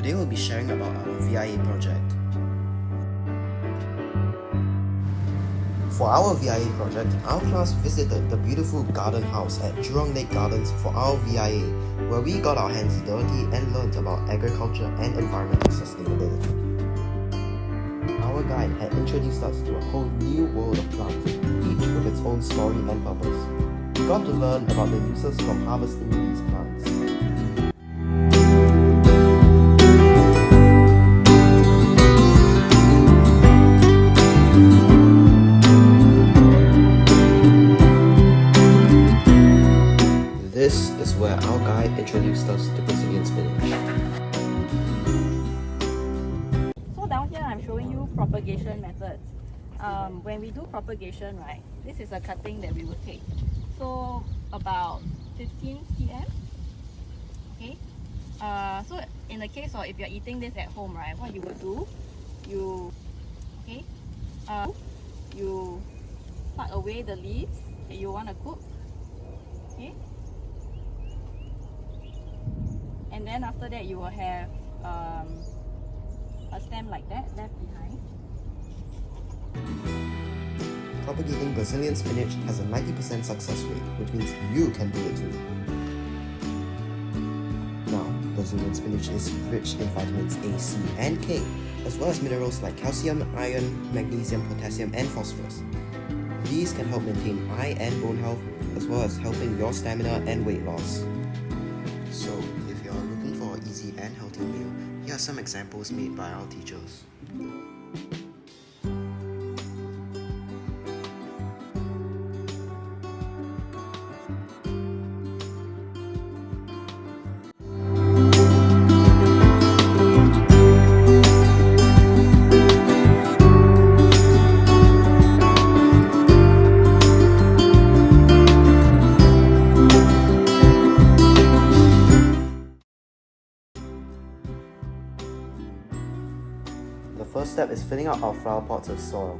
Today we'll be sharing about our VIA project. For our VIA project, our class visited the beautiful garden house at Jurong Lake Gardens for our VIA, where we got our hands dirty and learned about agriculture and environmental sustainability. Our guide had introduced us to a whole new world of plants, each with its own story and purpose. We got to learn about the uses from harvesting these plants. This is where our guide introduced us to Brazilian spinach. So down here I'm showing you propagation methods. When we do propagation, right, this is a cutting that we would take. So about 15 cm. Okay. So in the case of if you're eating this at home, right, what you would do, you part away the leaves that you want to cook. Okay. And then after that you will have a stem like that left behind. Propagating Brazilian spinach has a 90% success rate, which means you can do it too. Now, Brazilian spinach is rich in vitamins A, C and K, as well as minerals like calcium, iron, magnesium, potassium and phosphorus. These can help maintain eye and bone health, as well as helping your stamina and weight loss. So, if you're looking for an easy and healthy meal, here are some examples made by our teachers. The first step is filling out our flower pots with soil,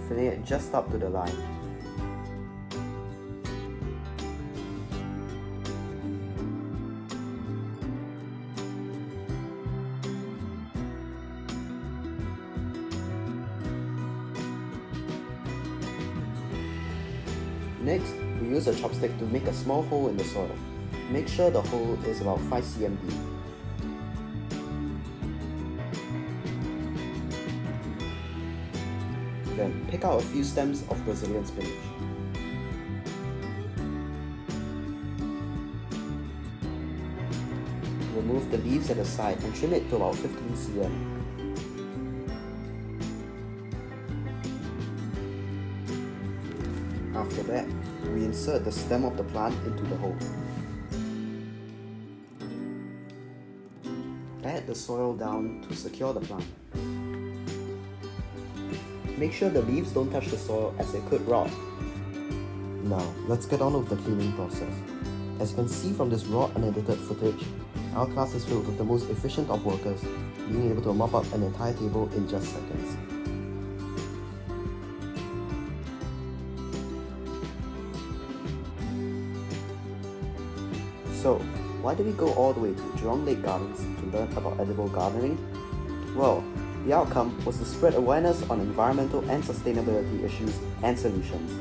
filling it just up to the line. Next, we use a chopstick to make a small hole in the soil. Make sure the hole is about 5 cm deep. Then pick out a few stems of Brazilian spinach. Remove the leaves at the side and trim it to about 15 cm. After that, we insert the stem of the plant into the hole. Add the soil down to secure the plant. Make sure the leaves don't touch the soil as they could rot. Now, let's get on with the cleaning process. As you can see from this raw unedited footage, our class is filled with the most efficient of workers, being able to mop up an entire table in just seconds. So, why did we go all the way to Jurong Lake Gardens to learn about edible gardening? Well, the outcome was to spread awareness on environmental and sustainability issues and solutions.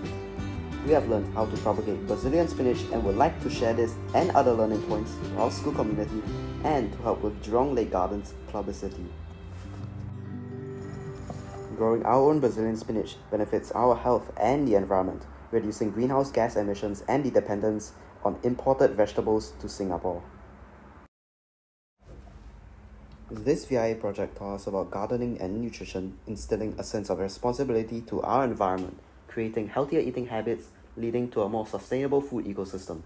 We have learned how to propagate Brazilian spinach and would like to share this and other learning points to our school community and to help with Jurong Lake Gardens publicity. Growing our own Brazilian spinach benefits our health and the environment, reducing greenhouse gas emissions and the dependence on imported vegetables to Singapore. This VIA project taught us about gardening and nutrition, instilling a sense of responsibility to our environment, creating healthier eating habits, leading to a more sustainable food ecosystem.